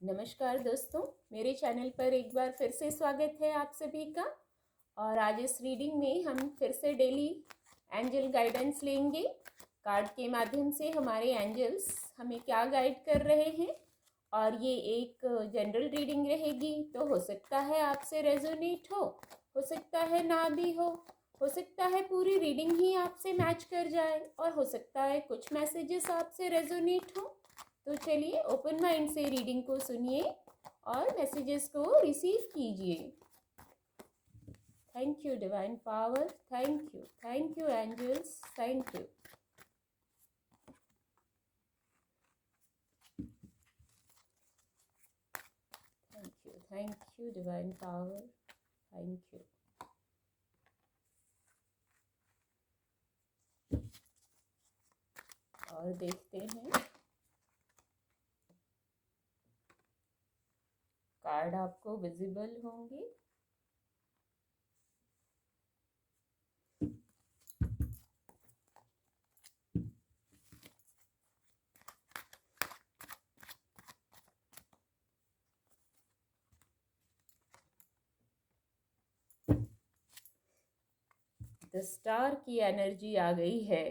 नमस्कार दोस्तों, मेरे चैनल पर एक बार फिर से स्वागत है आप सभी का। और आज इस रीडिंग में हम फिर से डेली एंजल गाइडेंस लेंगे। कार्ड के माध्यम से हमारे एंजल्स हमें क्या गाइड कर रहे हैं। और ये एक जनरल रीडिंग रहेगी, तो हो सकता है आपसे रेजोनेट हो सकता है ना भी हो सकता है पूरी रीडिंग ही आपसे मैच कर जाए, और हो सकता है कुछ मैसेजेस आपसे रेजोनेट हो। तो चलिए ओपन माइंड से रीडिंग को सुनिए और मैसेजेस को रिसीव कीजिए। Thank you divine power, thank you angels, thank you. Thank you divine power, thank you. और देखते हैं कार्ड आपको विजिबल होंगे। द स्टार की एनर्जी आ गई है।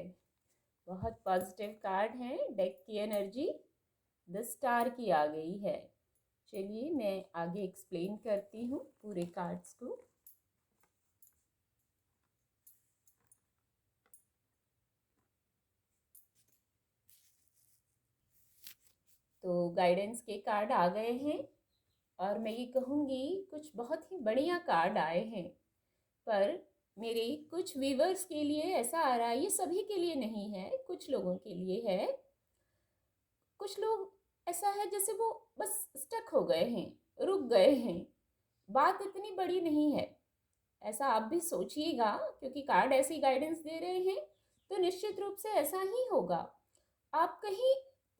बहुत पॉजिटिव कार्ड है। डेक की एनर्जी द स्टार की आ गई है। चलिए मैं आगे एक्सप्लेन करती हूँ पूरे कार्ड्स को। तो गाइडेंस के कार्ड आ गए हैं, और मैं ये कहूँगी कुछ बहुत ही बढ़िया कार्ड आए हैं। पर मेरे कुछ व्यूवर्स के लिए ऐसा आ रहा है, ये सभी के लिए नहीं है, कुछ लोगों के लिए है। कुछ लोग ऐसा है जैसे वो बस स्टक हो गए हैं, रुक गए हैं। बात इतनी बड़ी नहीं है, ऐसा आप भी सोचिएगा, क्योंकि कार्ड ऐसी गाइडेंस दे रहे हैं तो निश्चित रूप से ऐसा ही होगा। आप कहीं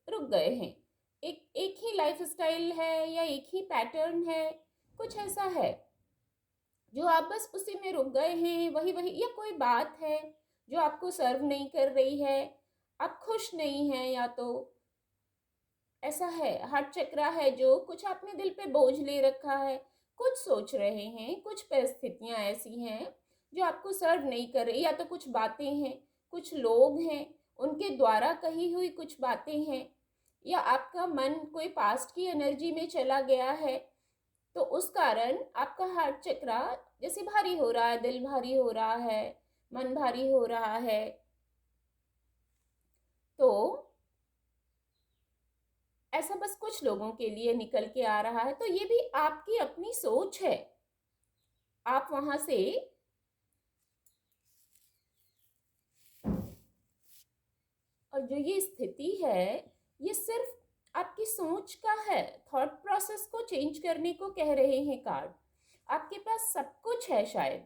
रुक गए हैं, एक एक ही लाइफ स्टाइल है या एक ही पैटर्न है, कुछ ऐसा है जो आप बस उसी में रुक गए हैं। वही वही या कोई बात है जो आपको सर्व नहीं कर रही है, आप खुश नहीं हैं, या तो ऐसा है हार्ट चक्रा है जो कुछ आपने दिल पे बोझ ले रखा है, कुछ सोच रहे हैं, कुछ परिस्थितियां ऐसी हैं जो आपको सर्व नहीं कर रही, या तो कुछ बातें हैं, कुछ लोग हैं, उनके द्वारा कही हुई कुछ बातें हैं, या आपका मन कोई पास्ट की एनर्जी में चला गया है। तो उस कारण आपका हार्ट चक्रा जैसे भारी हो रहा है, दिल भारी हो रहा है, मन भारी हो रहा है। तो ऐसा बस कुछ लोगों के लिए निकल के आ रहा है, तो ये भी आपकी अपनी सोच है। आप वहां से और जो ये स्थिति है, ये सिर्फ आपकी सोच का है। थॉट प्रोसेस को चेंज करने को कह रहे हैं कार्ड। आपके पास सब कुछ है, शायद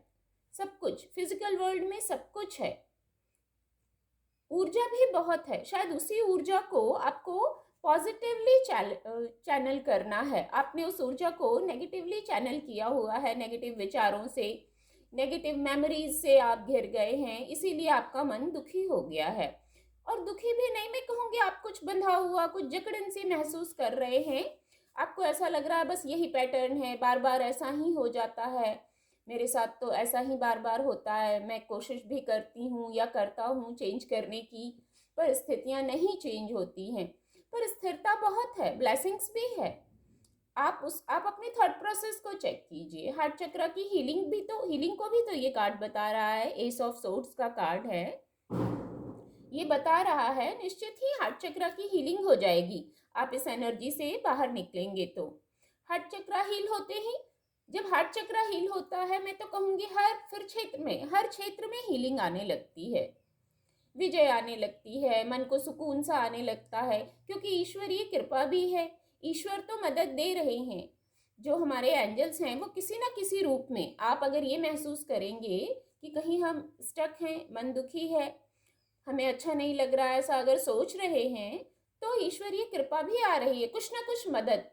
सब कुछ फिजिकल वर्ल्ड में सब कुछ है, ऊर्जा भी बहुत है, शायद उसी ऊर्जा को आपको पॉजिटिवली चैनल करना है। आपने उस ऊर्जा को नेगेटिवली चैनल किया हुआ है, नेगेटिव विचारों से, नेगेटिव मेमोरीज से आप घिर गए हैं, इसीलिए आपका मन दुखी हो गया है। और दुखी भी नहीं मैं कहूँगी, आप कुछ बंधा हुआ, कुछ जकड़न सी महसूस कर रहे हैं। आपको ऐसा लग रहा है बस यही पैटर्न है, बार बार ऐसा ही हो जाता है, मेरे साथ तो ऐसा ही बार बार होता है। मैं कोशिश भी करती हूँ या करता हूँ चेंज करने की, पर स्थितियाँ नहीं चेंज होती हैं। पर स्थिरता बहुत है, ब्लेसिंग्स भी है। आप अपने थॉट प्रोसेस को चेक कीजिए। हार्ट चक्र की हीलिंग को भी तो ये कार्ड बता रहा है, एस ऑफ सोर्ड्स का कार्ड है। ये बता रहा है निश्चित ही हार्ट चक्र की हीलिंग हो जाएगी, आप इस एनर्जी से बाहर निकलेंगे तो। हार्ट चक्र हील होते ही, जब हार्ट चक्र हील होता है, मैं तो कहूंगी हर क्षेत्र में हीलिंग आने लगती है, विजय आने लगती है, मन को सुकून सा आने लगता है, क्योंकि ईश्वरीय कृपा भी है। ईश्वर तो मदद दे रहे हैं, जो हमारे एंजल्स हैं वो किसी ना किसी रूप में। आप अगर ये महसूस करेंगे कि कहीं हम स्टक हैं, मन दुखी है, हमें अच्छा नहीं लग रहा है, ऐसा अगर सोच रहे हैं, तो ईश्वरीय कृपा भी आ रही है, कुछ ना कुछ मदद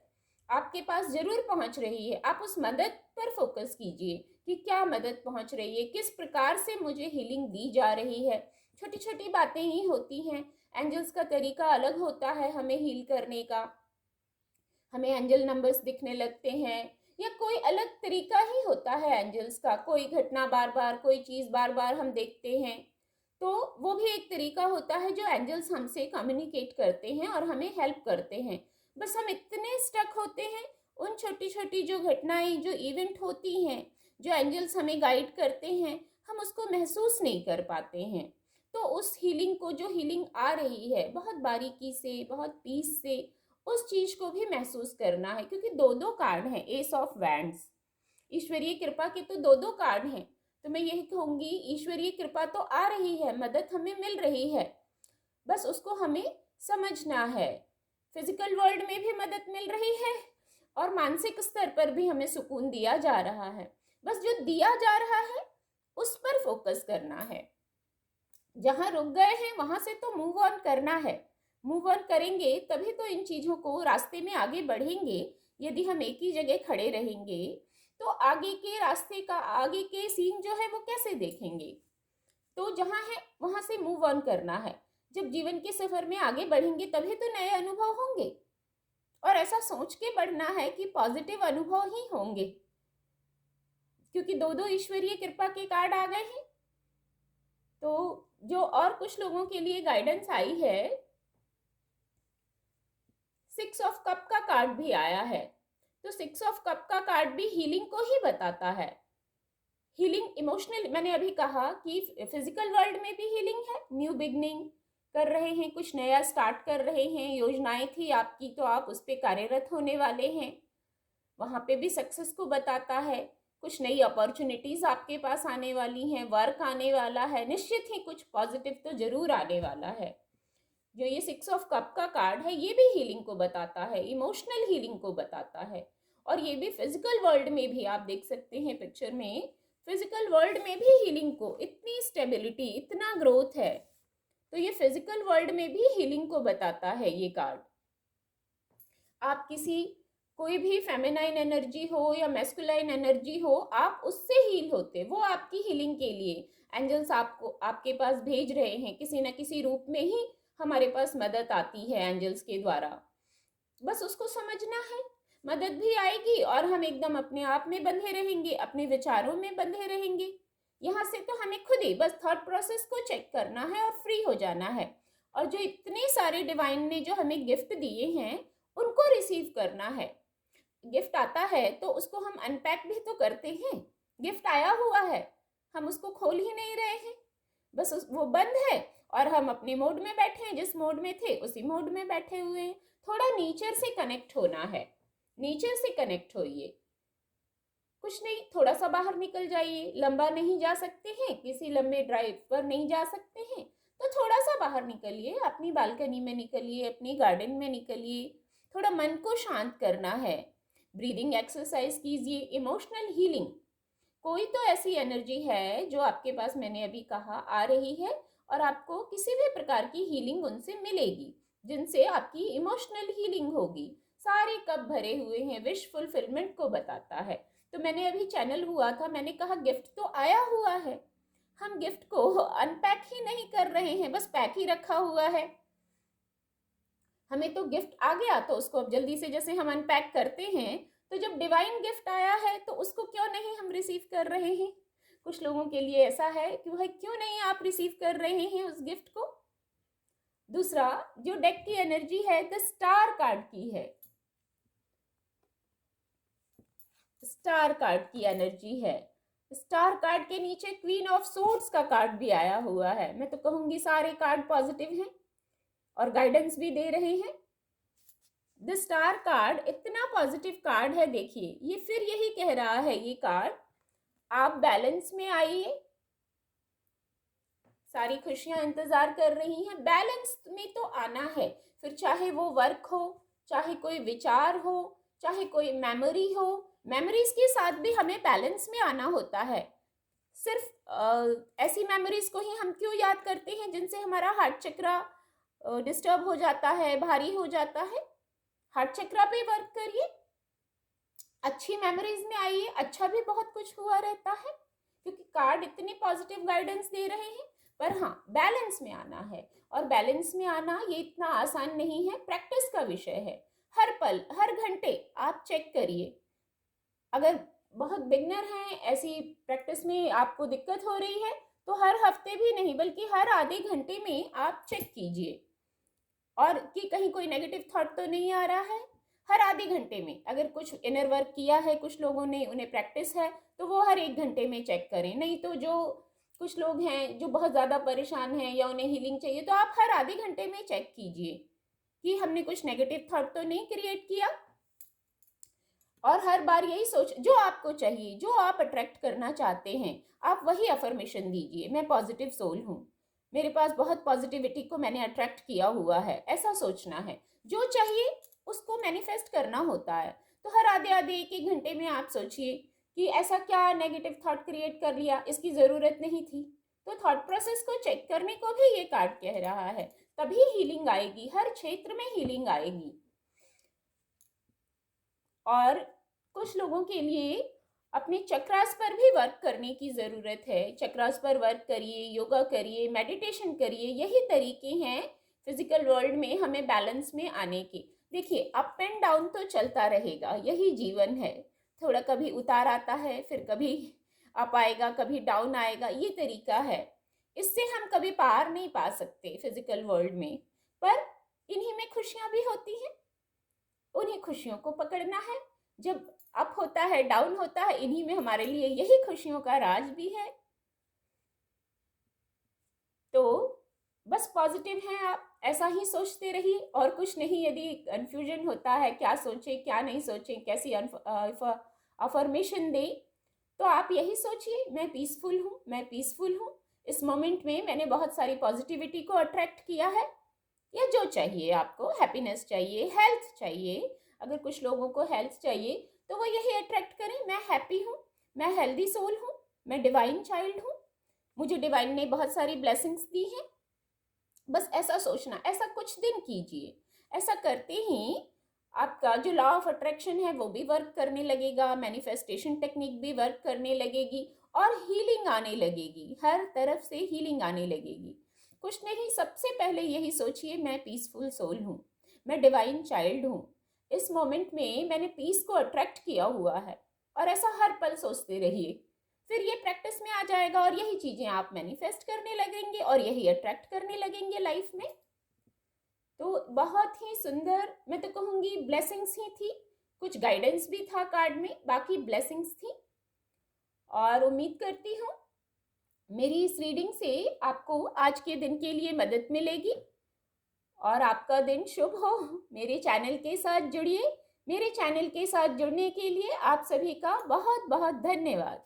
आपके पास जरूर पहुंच रही है। आप उस मदद पर फोकस कीजिए कि क्या मदद पहुंच रही है, किस प्रकार से मुझे हीलिंग दी जा रही है। छोटी छोटी बातें ही होती हैं, एंजल्स का तरीका अलग होता है हमें हील करने का। हमें एंजल नंबर्स दिखने लगते हैं, या कोई अलग तरीका ही होता है एंजल्स का, कोई घटना बार बार, कोई चीज़ बार बार हम देखते हैं, तो वो भी एक तरीका होता है जो एंजल्स हमसे कम्युनिकेट करते हैं और हमें हेल्प करते हैं। बस हम इतने स्टक होते हैं उन छोटी छोटी जो घटनाएं, जो इवेंट होती हैं, जो एंजल्स हमें गाइड करते हैं, हम उसको महसूस नहीं कर पाते हैं। तो उस हीलिंग को, जो हीलिंग आ रही है, बहुत बारीकी से, बहुत पीस से उस चीज को भी महसूस करना है, क्योंकि दो दो कार्ड हैं, एस ऑफ वैंड्स। ईश्वरीय कृपा के तो दो दो कार्ड हैं, तो मैं यही कहूंगी ईश्वरीय कृपा तो आ रही है, मदद हमें मिल रही है, बस उसको हमें समझना है। फिजिकल वर्ल्ड में भी मदद मिल रही है और मानसिक स्तर पर भी हमें सुकून दिया जा रहा है। बस जो दिया जा रहा है उस पर फोकस करना है। जहां रुक गए हैं वहां से तो मूव ऑन करना है। मूव ऑन करेंगे तभी तो इन चीजों को रास्ते में आगे बढ़ेंगे। यदि हम एक ही जगह खड़े रहेंगे तो आगे के रास्ते का, आगे के सीन जो है वो कैसे देखेंगे। तो जहां है वहां से मूव ऑन करना है। जब जीवन के सफर में आगे बढ़ेंगे तभी तो नए अनुभव होंगे, और ऐसा सोच के बढ़ना है कि पॉजिटिव अनुभव ही होंगे, क्योंकि दो दो ईश्वरीय कृपा के कार्ड आ गए हैं। तो जो और कुछ लोगों के लिए गाइडेंस आई है, 6 ऑफ कप का कार्ड भी आया है। तो 6 ऑफ कप का कार्ड भी हीलिंग को ही बताता है। हीलिंग इमोशनल, मैंने अभी कहा कि फिजिकल वर्ल्ड में भी हीलिंग है, न्यू बिगनिंग कर रहे हैं, कुछ नया स्टार्ट कर रहे हैं, योजनाएं थी आपकी तो आप उस पर कार्यरत होने वाले हैं, वहां पे भी सक्सेस को बताता है। कुछ नई अपॉर्चुनिटीज आपके पास आने वाली हैं, वर्क आने वाला है, निश्चित ही कुछ पॉजिटिव तो जरूर आने वाला है। जो ये 6 ऑफ कप का कार्ड है ये भी हीलिंग को बताता है, इमोशनल हीलिंग को बताता है। और ये भी फिजिकल वर्ल्ड में भी आप देख सकते हैं पिक्चर में, फिजिकल वर्ल्ड में भी हीलिंग को, इतनी स्टेबिलिटी, इतना ग्रोथ है, तो ये फिजिकल वर्ल्ड में भी हीलिंग को बताता है ये कार्ड। आप किसी, कोई भी फेमिनाइन एनर्जी हो या मैस्कुलाइन एनर्जी हो, आप उससे हील होते, वो आपकी हीलिंग के लिए एंजल्स आपको, आपके पास भेज रहे हैं, किसी न किसी रूप में ही हमारे पास मदद आती है एंजल्स के द्वारा। बस उसको समझना है, मदद भी आएगी और हम एकदम अपने आप में बंधे रहेंगे, अपने विचारों में बंधे रहेंगे। यहाँ से तो हमें खुद ही बस थॉट प्रोसेस को चेक करना है और फ्री हो जाना है। और जो इतने सारे डिवाइन ने जो हमें गिफ्ट दिए हैं उनको रिसीव करना है। गिफ्ट आता है तो उसको हम अनपैक भी तो करते हैं। गिफ्ट आया हुआ है, हम उसको खोल ही नहीं रहे हैं, बस वो बंद है और हम अपने मोड में बैठे हैं, जिस मोड में थे उसी मोड में बैठे हुए हैं। थोड़ा नेचर से कनेक्ट होना है, नेचर से कनेक्ट होइए। कुछ नहीं, थोड़ा सा बाहर निकल जाइए, लंबा नहीं जा सकते हैं, किसी लंबे ड्राइव पर नहीं जा सकते हैं, तो थोड़ा सा बाहर निकलिए, अपनी बालकनी में निकलिए, अपनी गार्डन में निकलिए, थोड़ा मन को शांत करना है। ब्रीदिंग एक्सरसाइज कीजिए, इमोशनल हीलिंग। कोई तो ऐसी एनर्जी है जो आपके पास, मैंने अभी कहा, आ रही है और आपको किसी भी प्रकार की हीलिंग उनसे मिलेगी, जिनसे आपकी इमोशनल हीलिंग होगी। सारे कप भरे हुए हैं, विश फुलफिलमेंट को बताता है। तो मैंने अभी चैनल हुआ था, मैंने कहा गिफ्ट तो आया हुआ है, हम गिफ्ट को अनपैक ही नहीं कर रहे हैं, बस पैक ही रखा हुआ है। हमें तो गिफ्ट आ गया तो उसको अब जल्दी से, जैसे हम अनपैक करते हैं, तो जब डिवाइन गिफ्ट आया है तो उसको क्यों नहीं हम रिसीव कर रहे हैं। कुछ लोगों के लिए ऐसा है कि भाई क्यों नहीं आप रिसीव कर रहे हैं उस गिफ्ट को। दूसरा, जो डेक की एनर्जी है द स्टार कार्ड की है, स्टार कार्ड की एनर्जी है। स्टार कार्ड के नीचे क्वीन ऑफ सोर्ड्स का कार्ड भी आया हुआ है। मैं तो कहूंगी सारे कार्ड पॉजिटिव हैं और गाइडेंस भी दे रहे हैं। द स्टार कार्ड इतना पॉजिटिव कार्ड है, देखिए ये फिर यही कह रहा है ये कार्ड, आप बैलेंस में आइए, सारी खुशियां इंतजार कर रही हैं, बैलेंस में तो आना है। फिर चाहे वो वर्क हो, चाहे कोई विचार हो, चाहे कोई मेमोरी हो, मेमोरीज के साथ भी हमें बैलेंस में आना होता है। सिर्फ ऐसी मेमोरीज को ही हम क्यों याद करते हैं जिनसे हमारा हार्ट चक्रा डिस्टर्ब हो जाता है, भारी हो जाता है। हार्ट चक्रा पे वर्क करिए, अच्छी मेमोरीज में आइए, अच्छा भी बहुत कुछ हुआ रहता है, क्योंकि कार्ड इतनी पॉजिटिव गाइडेंस दे रहे हैं। पर हाँ, बैलेंस में आना है, और बैलेंस में आना ये इतना आसान नहीं है, प्रैक्टिस का विषय है। हर पल, हर घंटे आप चेक करिए। अगर बहुत बिगनर हैं, ऐसी प्रैक्टिस में आपको दिक्कत हो रही है, तो हर हफ्ते भी नहीं बल्कि हर आधे घंटे में आप चेक कीजिए और कि कहीं कोई नेगेटिव थॉट तो नहीं आ रहा है। हर आधे घंटे में अगर कुछ इनर वर्क किया है कुछ लोगों ने, उन्हें प्रैक्टिस है, तो वो हर 1 घंटे में चेक करें। नहीं तो जो कुछ लोग हैं जो बहुत ज़्यादा परेशान हैं या उन्हें हीलिंग चाहिए, तो आप हर आधे घंटे में चेक कीजिए कि हमने कुछ नेगेटिव थॉट तो नहीं क्रिएट किया। और हर बार यही सोच, जो आपको चाहिए, जो आप अट्रैक्ट करना चाहते हैं, आप वही अफर्मेशन दीजिए। मैं पॉजिटिव सोल हूँ, मेरे पास बहुत पॉजिटिविटी को मैंने अट्रैक्ट किया हुआ है, ऐसा सोचना है। जो चाहिए उसको मैनिफेस्ट करना होता है। तो हर आधे आधे 1 1 घंटे में आप सोचिए कि ऐसा क्या नेगेटिव थॉट क्रिएट कर लिया, इसकी ज़रूरत नहीं थी। तो थॉट प्रोसेस को चेक करने को भी ये कार्ड कह रहा है। तभी हीलिंग आएगी, हर क्षेत्र में हीलिंग आएगी। और कुछ लोगों के लिए अपने चक्रास पर भी वर्क करने की ज़रूरत है। चक्रास पर वर्क करिए, योगा करिए, मेडिटेशन करिए। यही तरीके हैं फिजिकल वर्ल्ड में हमें बैलेंस में आने के। देखिए, अप एंड डाउन तो चलता रहेगा, यही जीवन है। थोड़ा कभी उतार आता है, फिर कभी अप आएगा, कभी डाउन आएगा, ये तरीका है। इससे हम कभी पार नहीं पा सकते फिजिकल वर्ल्ड में। पर इन्हीं में खुशियाँ भी होती हैं, उन्हीं खुशियों को पकड़ना है। जब अप होता है, डाउन होता है, इन्हीं में हमारे लिए यही खुशियों का राज भी है। तो बस पॉजिटिव हैं आप, ऐसा ही सोचते रहिए और कुछ नहीं। यदि कन्फ्यूजन होता है क्या सोचें क्या नहीं सोचें, कैसी अफर्मेशन दें, तो आप यही सोचिए, मैं पीसफुल हूँ, मैं पीसफुल हूँ। इस मोमेंट में मैंने बहुत सारी पॉजिटिविटी को अट्रैक्ट किया है। या जो चाहिए आपको, हैप्पीनेस चाहिए, हेल्थ चाहिए, अगर कुछ लोगों को हेल्थ चाहिए तो वो यही अट्रैक्ट करें, मैं हैप्पी हूँ, मैं हेल्दी सोल हूँ, मैं डिवाइन चाइल्ड हूँ, मुझे डिवाइन ने बहुत सारी ब्लेसिंग्स दी हैं। बस ऐसा सोचना, ऐसा कुछ दिन कीजिए। ऐसा करते ही आपका जो लॉ ऑफ अट्रैक्शन है वो भी वर्क करने लगेगा, मैनिफेस्टेशन टेक्निक भी वर्क करने लगेगी और हीलिंग आने लगेगी, हर तरफ से हीलिंग आने लगेगी। कुछ नहीं, सबसे पहले यही सोचिए, मैं पीसफुल सोल हूँ, मैं डिवाइन चाइल्ड हूँ। इस मोमेंट में मैंने पीस को अट्रैक्ट किया हुआ है। और ऐसा हर पल सोचते रहिए, फिर ये प्रैक्टिस में आ जाएगा और यही चीज़ें आप मैनिफेस्ट करने लगेंगे और यही अट्रैक्ट करने लगेंगे लाइफ में। तो बहुत ही सुंदर, मैं तो कहूँगी ब्लेसिंग्स ही थी। कुछ गाइडेंस भी था कार्ड में, बाकी ब्लेसिंग्स थी। और उम्मीद करती हूँ मेरी इस रीडिंग से आपको आज के दिन के लिए मदद मिलेगी और आपका दिन शुभ हो। मेरे चैनल के साथ जुड़िए। मेरे चैनल के साथ जुड़ने के लिए आप सभी का बहुत बहुत धन्यवाद।